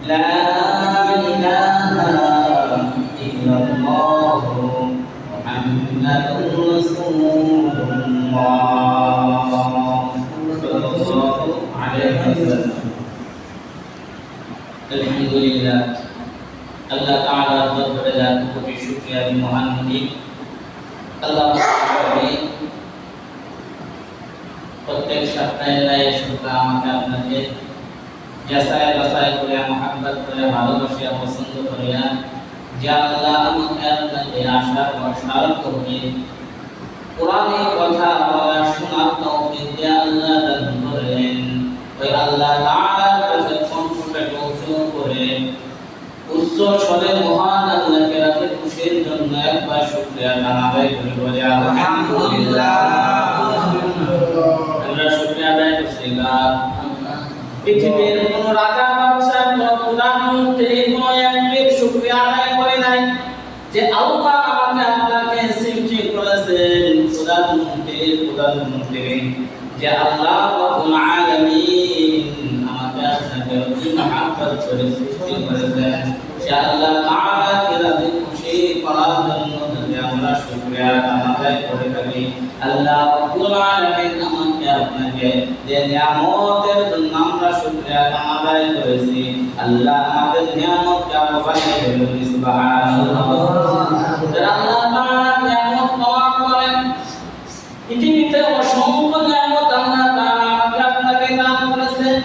লা ইলাহা ইল্লাল্লাহ মুহাম্মাদুর রাসূলুল্লাহ সাল্লাল্লাহু আলাইহি ওয়াসাল্লাম। আলহামদুলিল্লাহ, আল্লাহ তাআলার দরবারে লাখ কোটি শুকরিয়া মহান মুনিব। আল্লাহ প্রত্যেক সপ্তাহে শুক্র আমাকে আপনাকে যাচাই বাছাই করে মহব্বত করে ভালোবাসিয়া পছন্দ করিয়া যে আল্লাহ আমাকে আপনাকে আশার বসার করে কোরআনের কথা বলা শোনার তৌফিক দিয়ে আল্লাহ দান করেন। ওই আল্লাহ তাআলার কাছে কণ্ঠটা উঁচু করে উচ্চ স্বরে মহান আল্লাহকে রাতে খুশির জন্য একবার শুকরিয়া জানাই করে বলে আলহামদুলিল্লাহ। আমরা শুকরিয়া আদায় করছি পৃথিবীর কোন রাজা বাদশা কোন প্রধানমন্ত্রী কোন এমপির শুকরিয়া আদায় করে নাই যে আল্লাহ আমাকে আপনাকে সৃষ্টি করেছেন। প্রধানমন্ত্রী যে আল্লাহ রাব্বুল আলামিন আমাকে আপনাকে অতি মহব্বত করে সৃষ্টি করেছেন, সে আল্লাহ তাআলাকে রাজি খুশি করার জন্য যদি আমরা শুকরিয়া আদায় করে থাকি, আল্লাহ রাব্বুল আলামিন আমাকে আপনাকে যে নিয়ামতের জন্য আমরা শুকরিয়া আদায় করেছি, আল্লাহ আমাদের নিয়ামতকে আরো বাড়িয়ে দেবেন। সুবহানাল্লাহ। আল্লাহ তাআলা নিয়ামত পাওয়ার পরে পৃথিবীতে অসংখ্য নিয়ামত আল্লাহ তাআলা আমাকে আপনাকে দান করেছেন।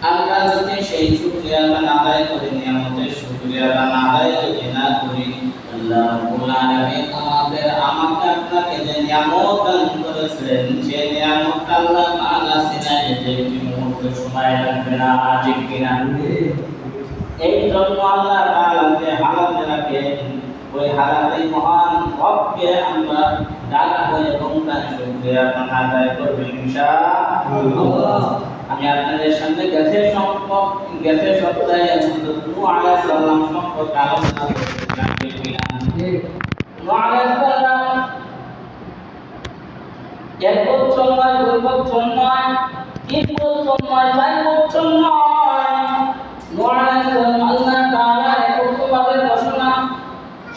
আমরা যদি সেই শুকরিয়া আদায় করি, নিয়ামতের শুকরিয়া আদায় যদি না করি, আল্লাহ রাব্বুল আলামিন আমাকে আপনাকে যে নিয়ামত দান করেছেন সেই নিয়ামতটা আল্লাহ তাআলা সিনাই যেতে একটি মুহূর্ত সময় লাগবে না। ঠিক কিনা? এই জন্য আল্লাহ তাআলা যে হালাত রাখেন, ওই হালাতে মহান রবকে আমরা ডাকবো এবং তার শুকরিয়া আদায় করব ইনশাআল্লাহ। আমি আপনাদের সামনে গ্যাসের সপ্তাহে নূহ আলাইহিস সালাম সম্পর্কে আলোচনা করছিলাম। নূহ আলাইহিস সালাম এক বছর নয়, 2 বছর নয়, 3 বছর নয়, 4 বছর নয়, নূহ আলাইহিস সালাম আল্লাহ তাআলার একত্ববাদের ঘোষণা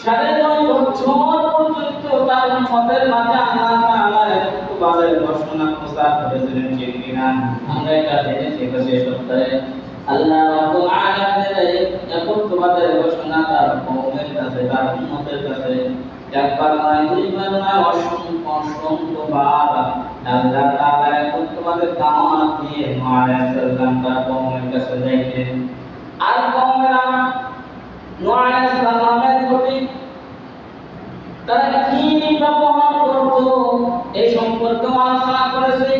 9.5 বছর পর্যন্ত তার উম্মতের মাঝে আল্লাহ তাআলার একত্ববাদের ঘোষণা প্রচার করেছিলেন। ঠিক কিনা? আমরা এটা জেনেছি শেষ সপ্তাহে আল্লাহ রাব্বুল আলামিনের একত্ববাদের ঘোষণা তার কওমের কাছে, তার উম্মতের কাছে একবার নয়, দুইবার নয়, অসংখ্যবার আল্লাহ তাআলা একত্ববাদের দাওয়াত দিয়ে নূহ আলাইহিস সালাম তার কওমের কাছে যাইতেন। আর কওমেরা নূহ আলাইহিস সালামের প্রতি তারা কি ব্যবহার করত এই সম্পর্কে আলোচনা করেছি।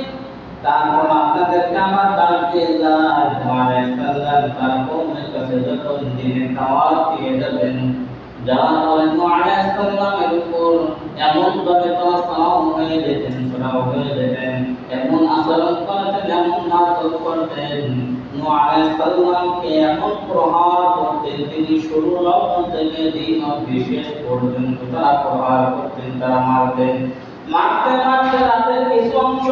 তারপর আপনাদেরকে আমার দাওয়াতুল্লাহ নূহ আলাইহিস সালাম তার কওমের কাছে যখন দিনের দাওয়াত দিয়ে যাবেন, যাওয়ার পরে নূহ আলাইহিস সালামের উপর এমন ভাবে তারা সালাম হয়ে যেতেন, সরাও হয়ে যেতেন, এমন আচরণ করতেন, এমন নাটক করতেন, নূহ আলাইহিস সালামকে এমন প্রহার করতেন, তিনি শুরু লগ্ন থেকে দিন বিশেষ পর্যন্ত তারা প্রহার করতেন, তারা মারতেন। মারতে মারতে রাতের কিছু অংশ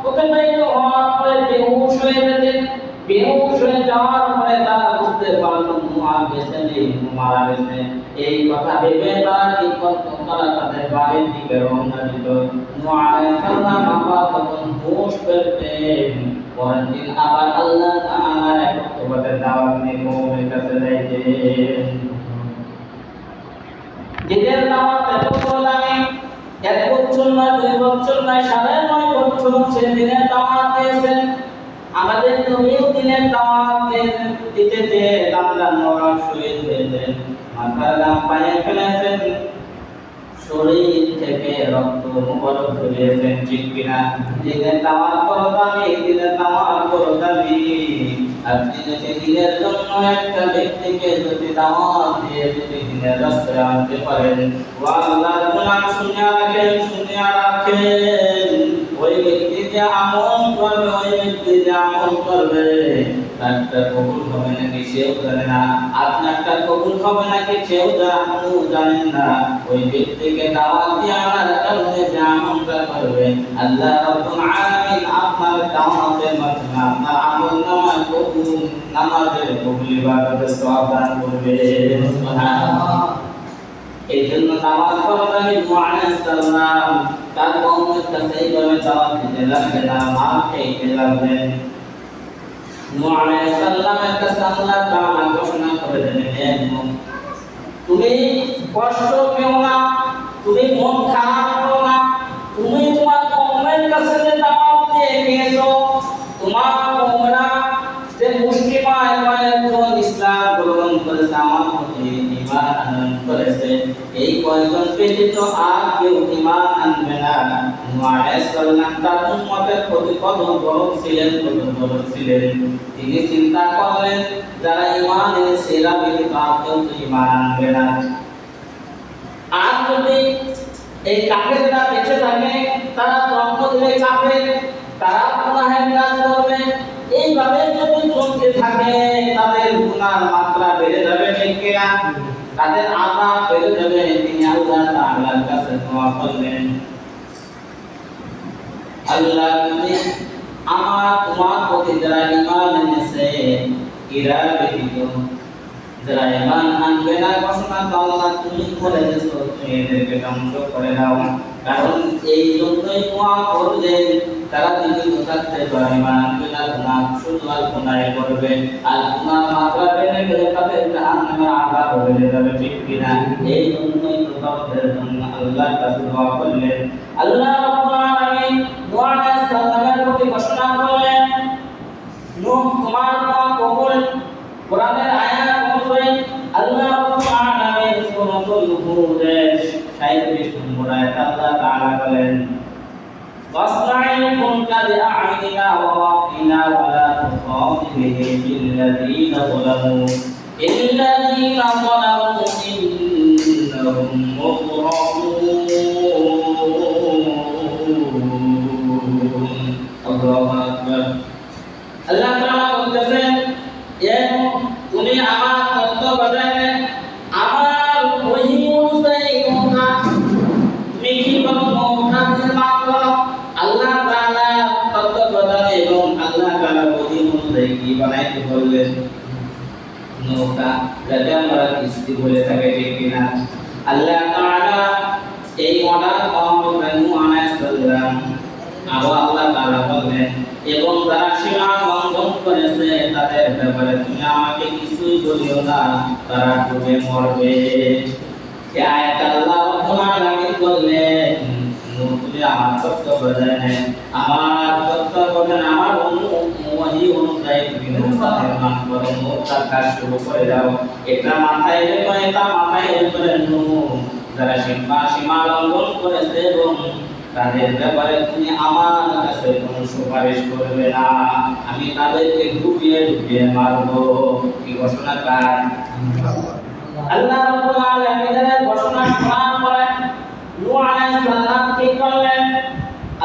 অতিবাহিত হওয়ার পরে বেহুশ হয়ে যেতেন। বেহুশ হয়ে যাওয়ার পরে তারা বুঝতে পারত নূহ বেঁচে নেই, নূহ মারা গেছে। এই কথা ভেবে তারা কি করত? তারা তাদের বাড়ির দিকে রওনা দিত। নূহ আলাইহিস সালাম আবার তখন হুঁশ পেতেন। পরের দিন আবার আল্লাহ তাআলা একত্ববাদের দাওয়াত নিয়ে কওমের কাছে যাইতেন। দিনের দাওয়াত এত দামি, 1 বছর নয়, 2 বছর নয়, 9.5 বছর সে দিনের দাওয়াত দিয়েছেন। আমাদের নবীও দিনের দাওয়াত দিতে যে রামজান মোবারক শহীদ হয়েছেন, মাথার গাম পায়ে ফেলেছেন, শরীর থেকে রক্ত মোবারক ঝরিয়েছেন। ঠিক কিনা? দিনের দাওয়াত বড় দামি, দিনের দাওয়াত বড় দামি। আপনি যদি দিনের জন্য একটা ব্যক্তিকে যদি দাওয়াত দিয়ে যদি দিনের রাস্তায় আনতে পারেন, ও আল্লাহর গুনাহ শুনিয়া রাখেন, ওই ব্যক্তি যে আমল করবে, তারটা কবুল হবে নাকি সেও জানে না, আপনারটা কবুল হবে নাকি সেও জানেন না। ওই ব্যক্তিকে দাওয়াত দিয়ে আনার কারণে যে আমলটা করবে, আল্লাহ রাব্বুল আলামিন আপনার দাওয়াতের মাধ্যমে আপনার আমলনামায় কবুল, নামাজের কবুল, ইবাদতের সওয়াব দান করবে। সুবহানাল্লাহ। এই জন্য নামাজ পড়া নূহ আলাইহিস সালাম তার কওমের কাছে এইভাবে দাওয়াত দিতে লাগলেন, মার খেতে লাগলেন। নূহ আলাইহিস সালামের কাছে আল্লাহ তাআলা ঘোষণা করে দিলেন, তুমি কষ্ট পেও না, তুমি মন খারাপ করো না, তুমি তোমার কওমের কাছে যে দাওয়াত দিয়ে গিয়েছো, তোমার কওমরা যে মুসলিমান কয়েকজন ইসলাম গ্রহণ করেছে, আমার প্রতি ঈমান আনয়ন করেছে, এই কয়েকজন ব্যতীত আর কেউ ঈমান আনবে না। নূহ আলাইহিস সালাম তার উম্মতের প্রতি কত বড় ছিলেন, তিনি চিন্তা করলেন যারা ঈমান এনেছে এরা ব্যতীত আর কেউ ঈমান আনবে না। আর যদি এই কাফেররা বেঁচে থাকে, তারা জন্ম দিলে কাফের, তারা গুনাহের কাজ করবে, এইভাবে যদি চলতে থাকে তাদের গুনার মাত্রা বেড়ে যাবে, ঠিক কিনা? তাদের আযাব বেড়ে যাবে। তিনি আল্লাহ তাআলার কাছে দোয়া করলেন, আল্লাহ তুমি তোমার প্রতি যারা ঈমান এনেছে এরা ব্যতীত যারা ঈমান আনবে না, ঘোষণা তো আল্লাহ তুমি করে দিয়েছো, তুমি এদেরকে ধ্বংস করে দাও। কারণ এই জন্যই দোয়া করলেন, তারা জীবিত থাকতে পারে ঈমান আনবে না, গুনাহ শুধু আর গুনাহ করবে, আর গুনাহ মাত্রা বেড়ে গেলে তাদের জাহান্নামের আযাব বেড়ে যাবে, ঠিক কিনা? এই জন্যই তো তাদের জন্য আল্লাহর কাছে দোয়া করলেন। আল্লাহ রাব্বুল আলামিন নূহ আলাইহিস সালামের প্রতি ঘোষণা করলেন, নূহ তোমার দোয়া কবুল। কোরআনের আয়াত অনুযায়ী আল্লাহ রাব্বুল আলামিন সূরাতুল হুদের 37 নম্বর আয়াত আল্লাহ তাআলা বলেন, ওয়াসনা'il ফুলকা বিআ'ইনিনা ওয়া ওয়াকিনা ওয়া লা তুখাতিবনি বিল্লাযীনা যালামু ইন্নাহুম মুগরাকুন। আল্লাহু আকবার। আল্লাহ তাআলা বলতেছেন, তুমি আমার তত্ত্বাবধানে আমার ওহী অনুযায়ী নৌকা, তুমি কি করো? নৌকা নির্মাণ করো। আল্লাহ তাআলা তত্ত্বাবধানে এবং আল্লাহ তাআলা ওহী অনুযায়ী কি বানাইতে বললেন? নৌকা, যাকে আমরা কিস্তি বলে থাকি, ঠিক কিনা? আল্লাহ তাআলা এই অর্ডার পাওয়ার নূহ আলাইহিস সালাম আরো আল্লাহ তাআলা বললেন, এবং যারা সীমা লঙ্ঘন করেছে তাদের ব্যাপারে তুমি আমাকে কিছুই বলিও না, তারা ডুবে মরবে। এই আয়াত আল্লাহ রাব্বুল আলামিন বললেন, তুমি আমার তত্ত্বাবধানে আমার ওহী অনুযায়ী তুমি নৌকা নির্মাণ করো, নৌকার কাজ শুরু করে দাও। এটা মাথায় রেখো, যারা সীমা লঙ্ঘন করেছে এবং তাদের ব্যাপারে তুমি আমার কাছে কোনো সুপারিশ করবে না, আমি তাদেরকে ডুবিয়ে মারবো। কি ঘোষণা কার? আল্লাহ রাব্বুল আলামিনের ঘোষণা করার পরে নূহ আলাইহিস সালাম কি করলেন?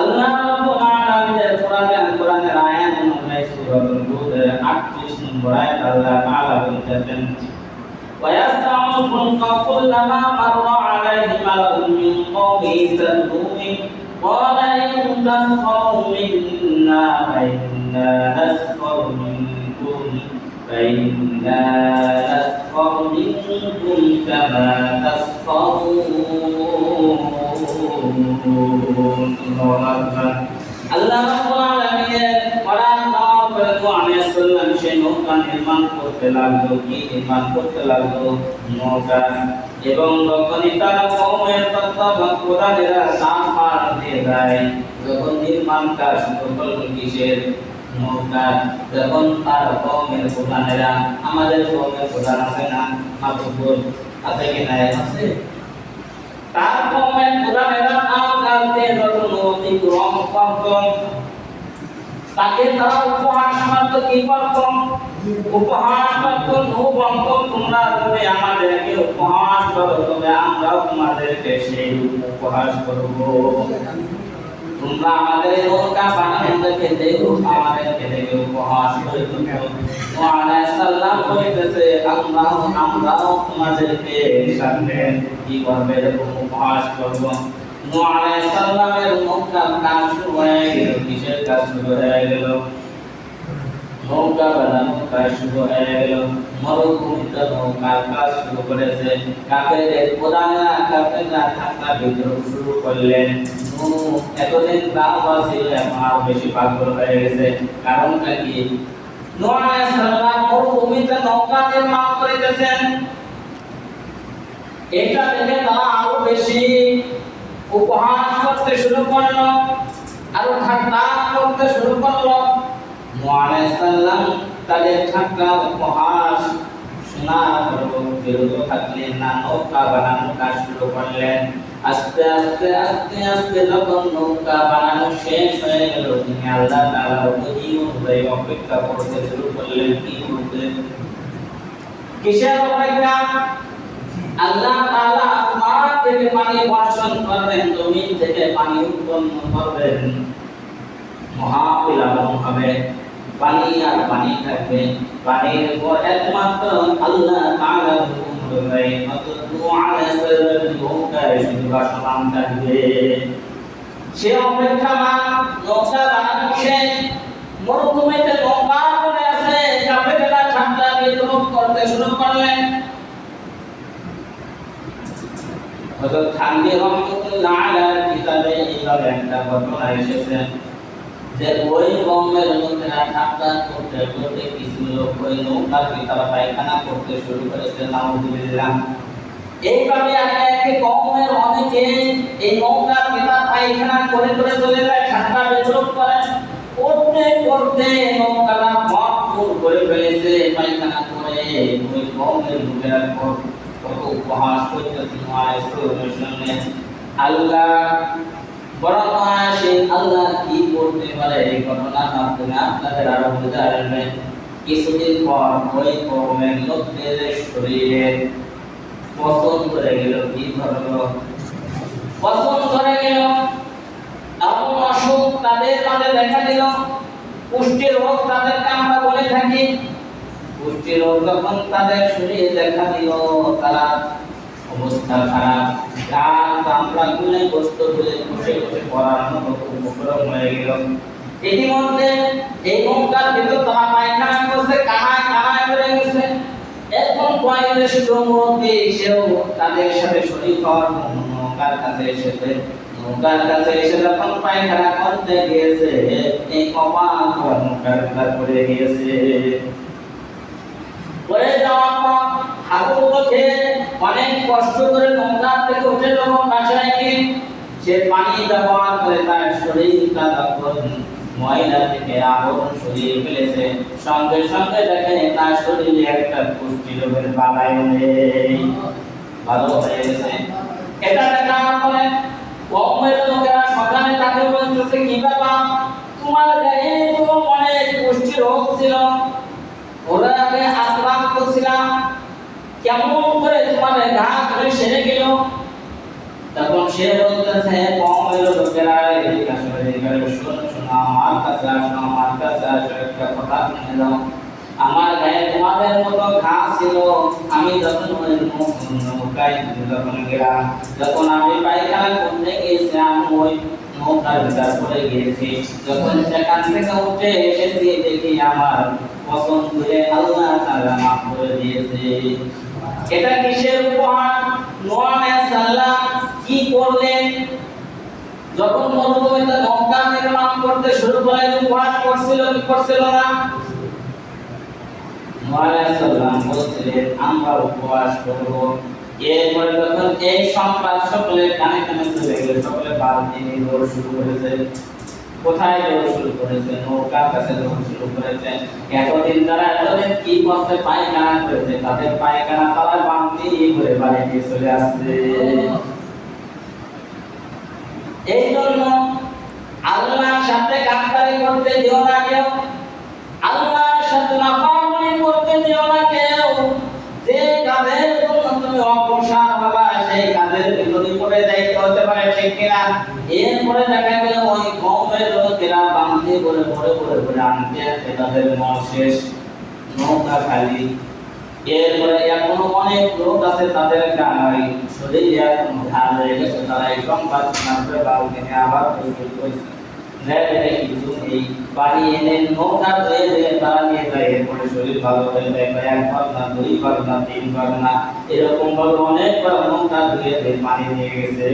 আল্লাহ রাব্বুল আলামিনের কোরআনের আয়াত অনুযায়ী সূরাতুল হুদের 38 নম্বর আয়াত আল্লাহ তাআলা বলতেছেন, ويصنع الفلك كلما مر عليه ملأ من قومه سلوه قال إن تسخروا منا فإنا نسخر منكم كما تسخرون. আল্লাহ রাব্বুল আলামিনের কোরআন নাও করে নূহ আলাইহিস সালাম সেই নৌকা নির্মাণ করতে লাগলো। কি নির্মাণ করতে লাগলো? নৌকা। এবং যখনই তার কওমের তত্ত্বাবধানেরা দান পার দিয়ে যায়, যখন নির্মাণ কাজ শুরু করলো কিসের? নৌকা। যখন তার কওমের প্রধানেরা, আমাদের কওমের প্রধান আছে না? মাতুব্বর আছে কি নাই? আছে। তার কওমের প্রধানেরা কালকে যখন অতিক্রম করত, তাকে তারা উপহাস করত। কি করত? উপহাস করত। নূহ বলত, তোমরা যদি আমাদেরকে উপহাস করো তবে আমরাও তোমাদেরকে সেই উপহাস করব। তোমরা আমাদের নৌকা বানানো দেখে দেখো আমাদেরকে দেখে উপহাস করিতেছ। নূহ আলাইহিস সালাম কইতেছে আমরাও তোমাদেরকে সামনে কি করবে এরকম উপহাস করব। নূহ আলাইহিস সালামের নৌকার কাজ শুরু হয়ে গেল। কিসের কাজ শুরু হয়ে গেল? নৌকা বানানোর কাজ শুরু হয়ে গেল। মরুভূমিতে নৌকার কাজ শুরু করেছে। কাফেরদের কাফেররা ঠান্ডা বিদ্রোহ শুরু করলেন। এতদিন গ্রামবাসী ছিল, এখন আরো বেশি পাগল হয়ে গেছে। কারণটা কি? নূহ আলাইহিস সালাম মরুভূমিতে নৌকা নির্মাণ করিতেছেন। এটা দেখে তারা আরো বেশি উপহাস করতে শুরু করলো, আরো ঠাট্টা করতে শুরু করলো। নূহ আলাইহিস সালাম তাদের ঠাট্টা উপহাস শোনার পর বিরত থাকলেন না, নৌকা বানানোর কাজ শুরু করলেন। আস্তে আস্তে আস্তে আস্তে যখন নৌকা বানানো শেষ হয়ে গেল, তিনি আল্লাহ তাআলার ওহী অনুযায়ী অপেক্ষা করতে শুরু করলেন। কি করতে? কিসের অপেক্ষা? আল্লাহ তাআলা আসমান থেকে পানি বর্ষণ করবেন, জমিন থেকে পানি উৎপন্ন করবেন, মহাপ্লাবন হবে, পানি আর পানি থাকবে। পানির উপর একমাত্র আল্লাহ তাআলার হুকুম হবে। নূহ আলাইহিস সালামের নৌকায় শুধু ভাসমান থাকবে। সে অপেক্ষামান নৌকা বানানো শেষ। মরুভূমিতে নৌকা পড়ে আছে। কাফেররা ঠান্ডা বিদ্রোহ করতে শুরু করলেন। হযরত থানভী রাহমাতুল্লাহ আলাইহির কিতাবে এইভাবে একটা ঘটনা এসেছে যে ওই কওমের লোকেরা ঠাট্টা করতে করতে কিছু লোক ওই নৌকার ভিতরে পায়খানা করতে শুরু করেছে। নাউযুবিল্লাহ। এইভাবে একে কওমের অনেকে এই নৌকার ভিতরে পায়খানা করে করে চলে যায়, ঠাট্টা বিদ্রোহ করে। করতে করতে নৌকাটা ভরপুর করে ফেলেছে পায়খানা করে। ওই কওমের লোকেরা কত উপহাস করতেছে নূহ আলাইহিস সালামের সামনে। আল্লাহ বড় মহাশীল আল্লাহ কি করতে পারে এই ঘটনার মাধ্যমে আপনাদের আরো বোঝাবেন। কিছুদিন পর ওই কওমের লোকদের শরীরে পচন ধরে গেল। কি ধরলো? পচন ধরে গেল। এমন অসুখ তাদের মাঝে দেখা দিল। পুষ্টি রোগ তাদেরকে আমরা বলে থাকি। পুষ্টি রোগ যখন তাদের শরীরে দেখা দিল, তারা অবস্থা খারাপ, গাছ চামড়া গুলে গোস্ত গুলে বসে বসে পড়ার মতো উপক্রম হয়ে গেল। ইতিমধ্যে এই নৌকার ভিতর তারা পায়খানা করছে, কানায় কানায় করে গেছে। এখন কয়েকজন মুরব্বী এসেও তাদের সাথে শরীক হওয়ার নৌকার কাছে এসেছে। নৌকার কাছে এসে যখন পায়খানা করতে গিয়েছে, এই কপাল নৌকার ভিতর পড়ে গিয়েছে। পড়ে যাওয়ার পর হাবুডুবু খেয়ে অনেক কষ্ট করে নৌকা থেকে উঠে যখন বাসায় গিয়ে সে পানি ব্যবহার করে তার শরীরটা তখন ময়লা থেকে আবরণ সরিয়ে ফেলেছে। সঙ্গে সঙ্গে দেখে তার শরীরে একটা পুষ্টি রোগের বালাই নেই, ভালো হয়ে গেছে। এটা দেখার পরে কওমের লোকেরা সকালে তাকে বলতেছে, কি ব্যাপার, তোমার গায়ে তো অনেক পুষ্টি রোগ ছিল, ওরা আগে আক্রান্ত ছিলাম, কেমন করে তোমার ঘা ধরে সেরে গেল? তখন সে বলতেছে, কওমের লোকেরা এদিকে আসলে শোনো শোনো, আমার কাছে আসো, আমার কাছে আসো, একটা কথা শুনে দাও। আমার গায়ে তোমাদের মতো ঘা ছিল। আমি যখন ওই নৌকায় যখন গেলাম, যখন আমি পায়খানা করতে গিয়েছিলাম, ওই নৌকার ভিতর পড়ে গিয়েছি। যখন সেখান থেকে উঠে এসেছি, দেখি আমার পছন্দ করে আল্লাহ তাআলা মাফ করে দিয়েছে। এটা কিসের উপহার? নূহ আলাইহিস সালাম কি করলেন? যখন মরুভূমিতে নৌকা নির্মাণ করতে শুরু করলেন, উপহাস করছিল কি করছিল না? নূহ আলাইহিস সালাম বলছিলেন, আমরা উপহাস করব। এরপরে যখন এই সংবাদ সকলের কানে কানে চলে গেল, সকলে বালতি নিয়ে দৌড় শুরু করেছে। কোথায় দৌড় শুরু করেছে? নৌকার কাছে দৌড় শুরু করেছে। এতদিন কি করতে পায়খানা করেছে, তাদের পায়খানা তারা বালতি করে বাড়িতে চলে আসছে। এই জন্য আল্লাহর সাথে গাদ্দারি করতে দিও না কেউ, আল্লাহর সাথে নাফরমানি করতে দিও না কেউ। যে কাজের জন্য তুমি অগ্রসর হবা, সেই কাজের বিপরীতে দায়িত্ব হতে পারে, ঠিক কিনা? এরপরে দেখা গেল ওই কওমের লোকেরা বাঁধে করে আনতে আসে, তাদের মন শেষ, নৌকা খালি। এরপরে এখনো অনেক লোক আছে, তাদের গায়ে শরীরে এখন ঘা হয়ে গেছে, তারা এই সংবাদ শোনার পরে বাবুকে নিয়ে আবার তৈরি করেছে। কিছু এই বাড়ি এনে নৌকা ধুয়ে দিয়ে তারা নিয়ে যায়, এরপরে শরীর ভালো হয়ে যায়, একবার না, দুইবার না, তিনবার না, এরকম ভাবে অনেকবার নৌকা ধুয়ে দিয়ে পানি নিয়ে গেছে।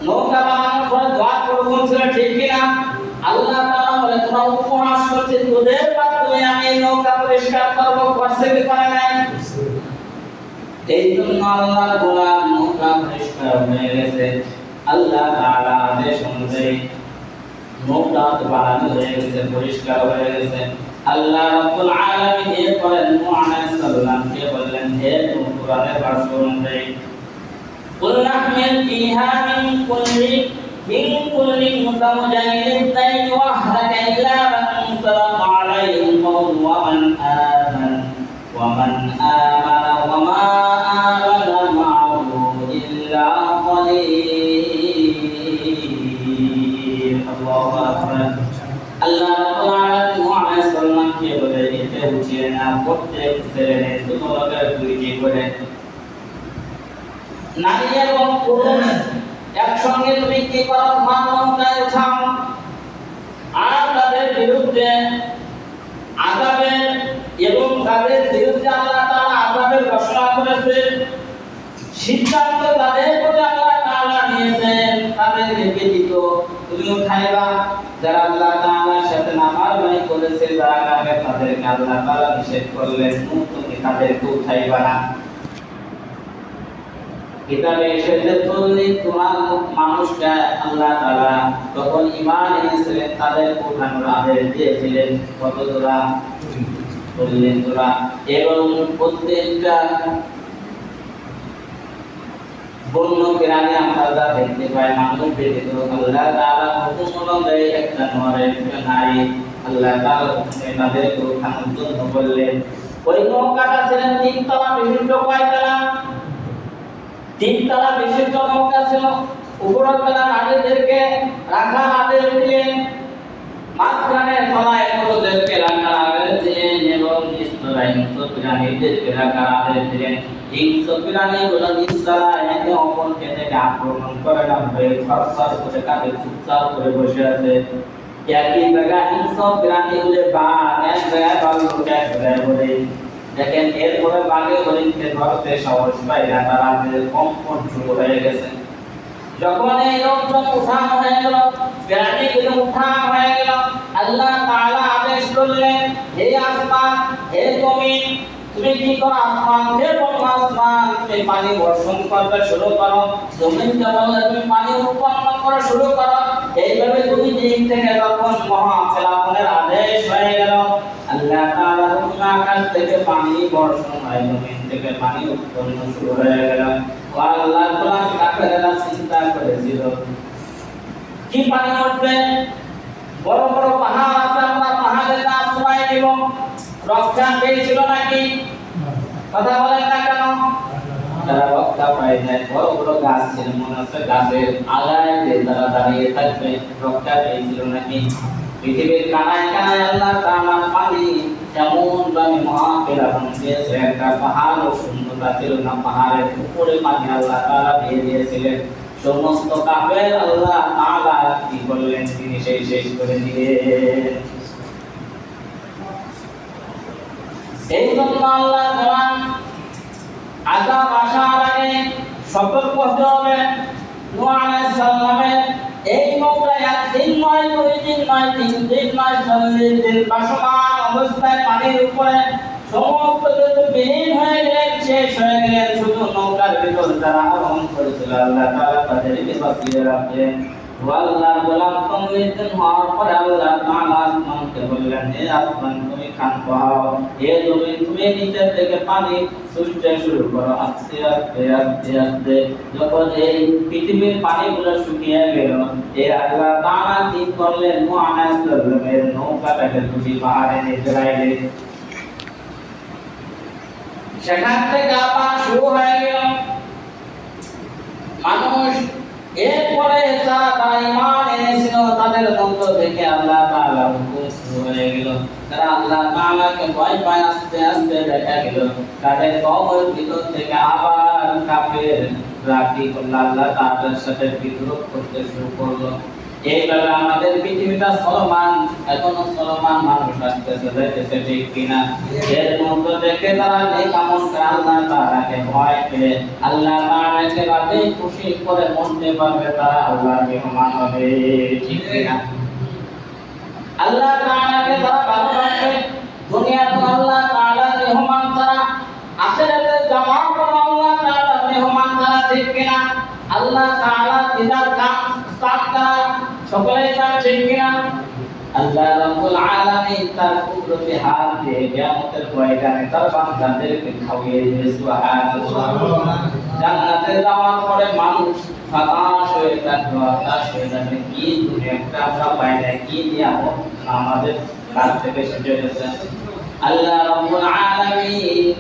নৌকা বানানোর পরে দোয়া করবো ছিল, ঠিক কিনা? আল্লাহ তাআলা বলে তোমরা উপহাস করছে, তোদের মাধ্যমে আমি নৌকা পরিষ্কার করবো, করছে কি করে নাই? এই জন্য আল্লাহর গোলাম নৌকা পরিষ্কার হয়ে গেছে। আল্লাহ তাআলা আদেশ অনুযায়ী নৌকা বানানো হয়ে গেছে, পরিষ্কার হয়ে গেছে। আল্লাহ রাব্বুল আলামিন এরপরে নূহ আলাইহিস সালামকে বললেন, হে নূহ, কোরআনের ভাষ্য অনুযায়ী قل نحمل فيها من كل زوجين اثنين وأهلك إلا من سبق عليه القول ومن آمن وما آمن معه إلا قليل الله أكبر আল্লাহ রাব্বুল আলামিন নূহ আলাইহিস সালামকে বলে, এতে উঠিয়ে না, প্রত্যেক ছেলে তোমাদের দুইটি করে নারী এবং পুরুষ একসঙ্গে তুমি কি করো, নৌকায় উঠাও, আর তাদের বিরুদ্ধে আযাবের এবং তাদের বিরুদ্ধে আল্লাহ তাআলা আযাবের ঘোষণা করেছেন, সিদ্ধান্ত তাদের প্রতি আল্লাহ তাআলা নিয়েছেন, তাদেরকে ব্যতীত তুমি উঠাইবা। যারা আল্লাহ তাআলার সাথে নাফরমানি করেছে, যারা কাফের, তাদেরকে আল্লাহ তাআলা নিষেধ করলেন, তুমি তাদেরকে উঠাইবা না। কিতাবে এসেছে 40 তোমার মানুষটা আল্লাহ তাআলা তখন ঈমান এনেছিলেন, তাদের উঠানোর আদেশ দিয়েছিলেন। কত জোড়া? 40 জোড়া। এবং প্রত্যেকটা বন্য প্রাণী আমরা যা দেখতে পাই, মানুষ ব্যতীত আল্লাহ তাআলা হুকুম অনুযায়ী একটা নরের নারী আল্লাহ তাআলা তাদেরকে উঠানোর জন্য বললেন। ওই নৌকাটা ছিলেন 3 তলা বিশিষ্ট। কয়তলা? 3 তলা বিশিষ্ট নৌকা ছিল। উপরের তলা নারীদেরকে রাখার আদেশ দিলেন, মাঝখানে তলায় পুরুষদেরকে রাখার আদেশ দিলেন, এবং নিচতলায় হিংস্র প্রাণীদেরকে রাখার আদেশ দিলেন। হিংস্র প্রাণীগুলো নিচতলায় একে অপরকে দেখে আক্রমণ করে না, ভয়ে থরথর করে কাঁধে চুপচাপ করে বসে আছে। একই জায়গায় হিংস্র প্রাণীগুলো বাঘ এক জায়গায়, ভাল্লুক এক জায়গায় বলে দেখেন। এরপরে বাঘে হরিণকে ধরতে সাহস পায় না, তারা কম্পন শুরু হয়ে গেছে। যখন এই লোকজন উঠানো হয়ে গেল, প্রাণীগুলো উঠানো হয়ে গেল, আল্লাহ তাআলা আদেশ করলেন, হে আসমান, হে জমিন, তুমি কি করো? আসমান, হে বড় আসমান, তুমি পানি বর্ষণ করতে শুরু করো। জমিনকে বললে তুমি পানি উৎপন্ন করা শুরু করো। এইভাবে দুই দিক থেকে যখন মহাফেলাপনের আদেশ হয়ে গেল, আল্লাহ তাআলা আকাশ থেকে পানি বর্ষণ হয়, জমিন থেকে পানি উৎপন্ন শুরু হয়ে গেল। আল্লাহ তাআলা কাফেররা চিন্তা করেছিল কি পানি উঠবে? বড় বড় পাহাড় আছে, আমরা পাহাড়ের আশ্রয় নিব, রক্ষা পেয়েছিল নাকি? কথা বলেন না কেন? তারা রক্ষা পায় নাই। বড় বড় গাছ ছিল, মনে হচ্ছে গাছের আগায় যে তারা দাঁড়িয়ে থাকবে, রক্ষা পেয়েছিল নাকি? পৃথিবীর কানায় কানায় আল্লাহ তাআলা পানি এমন ভাবে মহাপেলাপন দিয়েছে, একটা পাহাড় শূন্যতা ছিল না, পাহাড়ের উপরে পানি আল্লাহ তাআলা দিয়ে দিয়েছিলেন। সমস্ত কাফের আল্লাহ তাআলা কি করলেন? তিনি সেই শেষ করে দিলেন। এই জন্য আল্লাহ কোরআন আযাব আসার আগে সতর্ক হতে হবে। নূহ আলাইহিস সালামের এই নৌকায় একদিন নয়, 2 দিন নয়, 3 দিন নয়, 40 দিন ভাসমান অবস্থায় পানির উপরে সমস্ত কিছু বিলীন হয়ে গেলেন, শেষ হয়ে গেলেন। শুধু নৌকার ভিতর যারা আরোহণ করেছিল আল্লাহ তাআলা তাদেরকে বাঁচিয়ে রাখলেন। আল্লাহ গোলাম 40 দিন হওয়ার পরে আল্লাহ তাআলা আসমানকে বললেন, হে আসমান, তুমি শান্ত হও, হে জমিন, তুমি নিচের থেকে পানি ছুটতে শুরু করো। আস্তে আস্তে আস্তে আস্তে যখন এই পৃথিবীর পানিগুলো শুকিয়ে গেল, এই আল্লাহ তাআলা কি করলেন? নূহ আলাইহিস সালামের নৌকাটাকে দুটি পাহাড়ে নিয়ে চলাইলেন। সেখান থেকে আবার শুরু হয়ে গেল মানুষ। এরপরে তারা ঈমান এনেছিল, তাদের মধ্য থেকে আল্লাহ তাআলা হুকুম শুরু হয়ে গেল। তারা আল্লাহ তাআলাকে ভয় পায়। আস্তে আস্তে দেখা গেল তাদের কওমের ভিতর থেকে আবার কাফের রাতি করল, আল্লাহ তাআলার সাথে বিদ্রোহ করতে শুরু করলো। এইভাবে আমাদের পৃথিবীটা চলমান, এখনো চলমান, মানুষ আসতেছে যাইতেছে, ঠিক কিনা? এর মধ্য থেকে তারা নেক আমল করে আল্লাহ তাআলাকে ভয় পেয়ে আল্লাহ তাআলাকে রাজি খুশি করে মরতে পারবে, তারা আল্লাহর মেহমান হবে, ঠিক কিনা? আল্লাহ তাআলাকে যারা ভালোবাসে, দুনিয়াতে আল্লাহ তাআলার মেহমান তারা, আখিরাতে জামাত করে আল্লাহ তাআলার মেহমান তারা, ঠিক কিনা? আল্লাহ তাআলা দিদার কাম সাথ করা সকলে চান, ঠিক কিনা? আল্লাহ রাব্বুল আলামিন তার কুদরতি হাত দিয়ে কিয়ামতের ময়দানে তার বান্দাদেরকে খাওয়িয়ে দিবে, সুবহানাল্লাহ। জান্নাতে যাওয়ার পরে মানুষ হতাশ হয়ে থাকবে, হতাশ হয়ে যাবে, কি দুনিয়াটা আমরা পাই না, কি নিয়ামত আমাদের কাছ থেকে ছুটে গেছে। আল্লাহ রাব্বুল আলামিন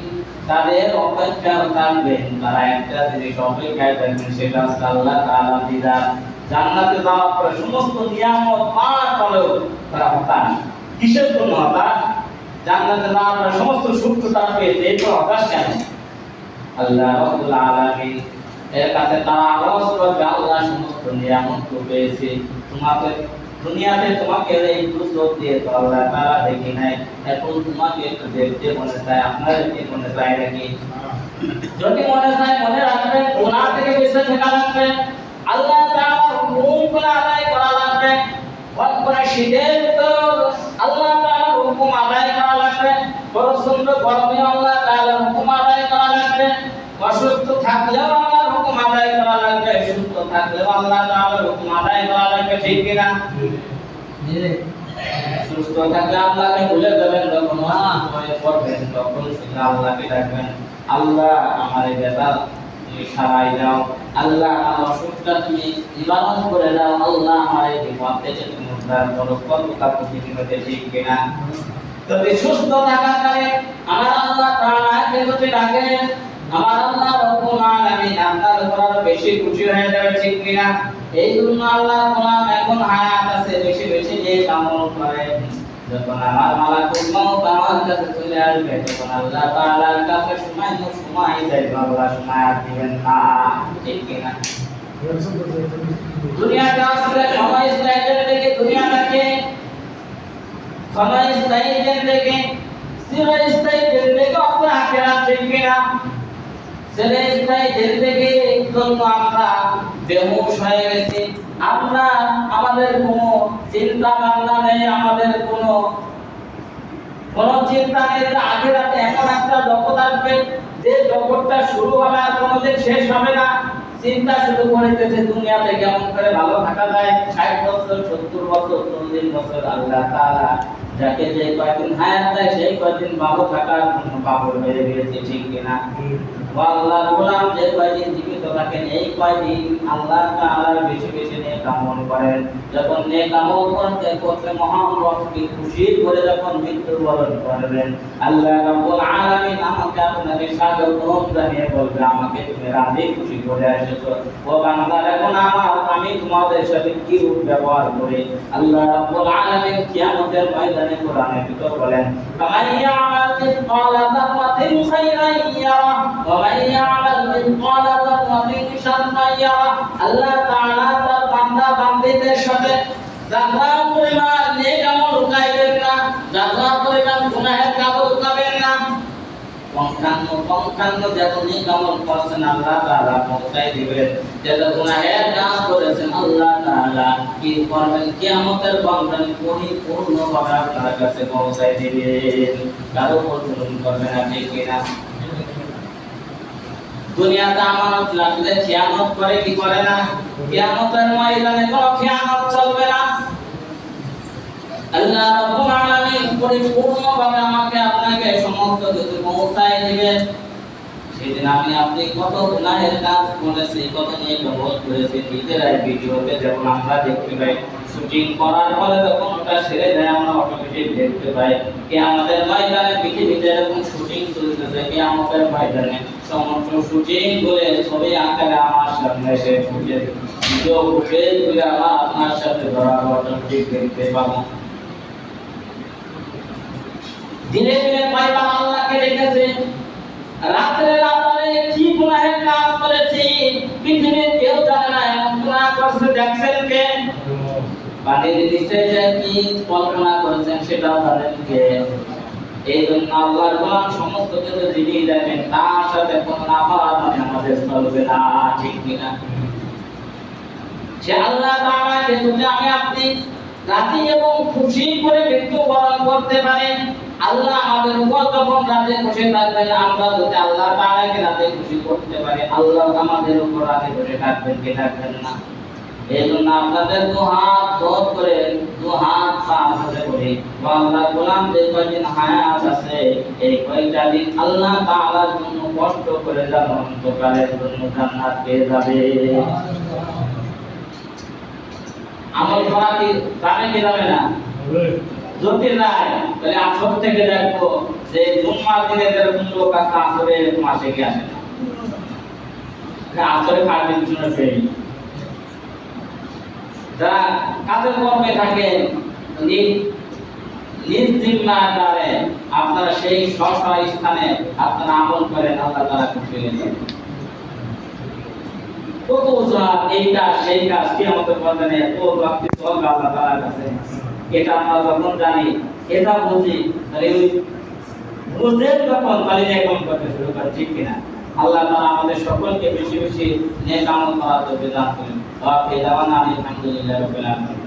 তাদের অপেক্ষায় থাকবেন, তারা একটা জিনিস অপেক্ষায় থাকবেন, সেটা হচ্ছে আল্লাহ তাআলা দিদার। জান্নাতে যাওয়ার পরে সমস্ত নিয়ামত পাওয়ার পরেও তারা হতাশ। কিসের জন্য হতাশ? জান্নাতে যাওয়ার পরে সমস্ত সুখ তারা পেয়েছে, এরপর হতাশ কেন? আল্লাহ রাব্বুল আলামিন এর কাছে তারা আরজ করবে, আল্লাহ সমস্ত নিয়ামত তো পেয়েছি, তোমাকে দুনিয়াতে তোমাকে এই দুসরত দিয়ে তো আল্লাহ তাআলা দেখি নাই, এখন তোমাকে একটু দেখতে মনে চায়। আপনার কি মনে চায় নাকি? যদি মনে চায় মনে রাখবেন, গুনাহ থেকে বেঁচে থাকা লাগবে, আল্লাহ তাআলা হুকুমগুলো আদায় করা লাগবে। বর্তমানে শীতের ভিতর আল্লাহ তাআলার হুকুম আদায় করা লাগবে, প্রচন্ড গরমে আল্লাহ তাআলার হুকুম আদায় করা লাগবে, অসুস্থ থাকলেও আল্লাহর হুকুম আদায় করা লাগবে, সুস্থ থাকলেও আল্লাহ তাআলার হুকুম আদায় করা লাগবে, ঠিক কিনা? সুস্থ থাকলে আল্লাহকে ভুলে যাবেন, যখন অসুস্থ হয়ে পড়বেন তখন শুধু আল্লাহকে ডাকবেন, আল্লাহ আমার এই ব্যথা তুমি সারাই দাও, আল্লাহ আমার অসুখটা তুমি নিবারণ করে দাও, আল্লাহ আমার এই বিপদ থেকে তুমি উদ্ধার করো, কতটা প্রতিনিয়ত, ঠিক কিনা? যদি সুস্থ থাকাকালে আমার আল্লাহ তাআলাকে যদি ডাকেন, আমার আল্লাহ রাব্বুল আলামিন আপনার উপর আরো বেশি খুশি হয়ে যাবে, ঠিক কিনা? এই জন্য আল্লাহ গোলাম এখন হায়াত আছে, বেশি বেশি নেক আমল করেন। যখন আমার মালাকুল মউত আমার কাছে চলে আসবে, তখন আল্লাহ তাআলার কাছে সময় যাইবে, আল্লাহ সময় আর দিবেন না, ঠিক কিনা? দুনিয়াটা আসলে সময় স্থায়ী থেকে দুনিয়াটাকে সময় স্থায়ী থেকে চিরস্থায়ী থেকে অপর আখিরাত, ঠিক কিনা? চিরস্থায়ী থেকে জন্য আমরা বেহুশ হয়ে গেছি, আমরা আমাদের কোনো চিন্তা ভাবনা নেই, আমাদের কোনো চিন্তা নেই যে আখিরাতে এমন একটা জগৎ আসবে যে জগৎটা শুরু হবে আর কোনোদিন শেষ হবে না। চিন্তা শুরু করেছে দুনিয়াতে কেমন করে ভালো থাকা যায়, 60 বছর 70 বছর 40 বছর আল্লাহ তাআলা যাকে যে কয়দিন হায়াত দেয় সেই কয়দিন ভালো থাকার জন্য পাগল হয়ে গেছে, ঠিক কিনা? আল্লাহর গোলাম যে কয়দিন জীবিত থাকেন এই কয়দিন আল্লাহ তাআলার বেশি বেশি নেক আমল করেন। যখন নেক আমল করতে করতে মহান রবকে খুশি করে যখন মৃত্যুবরণ করবেন, আল্লাহ রাব্বুল আলামিন আমাকে আপনাকে স্বাগতম জানিয়ে বলবে, আমাকে তুমি রাজি খুশি করে এসেছো, ও বান্দা এখন আমি তোমাদের সাথে কি ব্যবহার করি। আল্লাহ রাব্বুল আলামিন কিয়ামতের ময়দানে কোরআনের ভিতর বলেন, ফামাইয়া আমাল মিসকালা যাররাতিন খাইরান ইয়ারা ওয়া মাইয়া আমাল মিসকালা যাররাতিন শাররান ইয়ারা। আল্লাহ তাআলা তার বান্দা বান্দীদের সাথে যারা পরিমাণ নেক আমল লুকাইবেন না, যারা পরিমাণ গুনাহের কাজ লুকাবেন না, পঙ্খান্ন যত নেক আমল করেছেন আল্লাহ তাআলা পৌঁছায় দিবেন, যত গুনাহের কাজ করেছেন আল্লাহ তাআলা কি করবেন, কিয়ামতের ময়দানে পরিপূর্ণভাবে আপনার কাছে পৌঁছায় দিবেন, কারো উপর জুলুম করবেন না, ঠিক কিনা? দুনিয়াতে আমানত রাখলে খিয়ানত করে কি করে না? কিয়ামতের ময়দানে কোনো খিয়ানত চলবে না। আল্লাহ রাব্বুল আলামিন পরিপূর্ণভাবে আমাকে আপনাকে সমস্ত কিছু পৌঁছায় দিবেন। সেদিন আমি আপনি কত গুনাহের কাজ করেছি, কত নিয়ে গবত করেছি, নিজেরাই ভিডিওতে যেমন আমরা দেখতে পাই, শুটিং করার পরে যখন ওটা সেরে যায় আমরা অটোমেটিক দেখতে পাই কি আমাদের ময়দানে পৃথিবীতে এরকম শুটিং চলতেছে, কি আমাদের ময়দানে সমস্ত শুটিং করে ছবি আকারে আমার সামনে এসে ফুটে ভিডিও ফুটেজ করে আমার আপনার সাথে ধরা অটোমেটিক দেখতে পাবো। দিনে দিনে কয়বার আল্লাহকে ডেকেছে, রাত্রে রাত্রে কি গুনাহের কাজ করেছি পৃথিবীর কেউ জানে না, এমন গুনাহ করছে দেখছেন কে? পানির নিচে যে কি কল্পনা করেছেন সেটাও জানেন কে? এই জন্য আল্লাহর গোলাম সমস্ত কিছু যিনি দেখেন তার সাথে কোনো নাফরমানি আমাদের চলবে না, ঠিক কিনা? সে আল্লাহ তাআলাকে যদি আমি আপনি রাজি এবং খুশি করে মৃত্যুবরণ করতে পারেন, আল্লাহ আমাদের উপর যখন রাজি খুশি থাকবেন, আমরা যদি আল্লাহ তাআলাকে রাজি খুশি করতে পারি, আল্লাহ আমাদের উপর রাজি খুশি থাকবেন কি থাকবেন না? এই জন্য আপনাদের দু হাত জোর করে দু হাত পা ধরে করে আল্লাহ গোলাম যে কয়দিন হায়াত আছে এই কয়টা দিন আল্লাহ তাআলার জন্য কষ্ট করে যান, অন্তকালের জন্য জান্নাত পেয়ে যাবে। আমল করা কি জানে কি যাবে না? যদি যায় তাহলে আসর থেকে দেখবো যে জুম্মার দিনে যেরকম লোক আছে আসরে এরকম আসে কি আসে না? আসরে ফার্স্ট ডিভিশনে ফেল, যারা কাজের কর্মে থাকে নিজ জিম্মাদারে আপনারা সেই স্ব স্থানে আপনারা আমল করেন, আল্লাহ তাআলা খুশি হয়ে যাবেন। কত উজরা এই কাজ সেই কাজ কি আমাদের বলেন এত আপনি সব আল্লাহ তাআলার কাছে, এটা আমরা যখন জানি এটা বুঝি তাহলে ওই বুঝে যখন তাহলে এখন করতে শুরু করে, ঠিক কিনা? আল্লাহ তাআলা আমাদের সকলকে বেশি বেশি নেক আমল করার তৌফিক দান করেন। ওয়া ফি দাওয়ানা আলহামদুলিল্লাহি রাব্বিল আলামিন।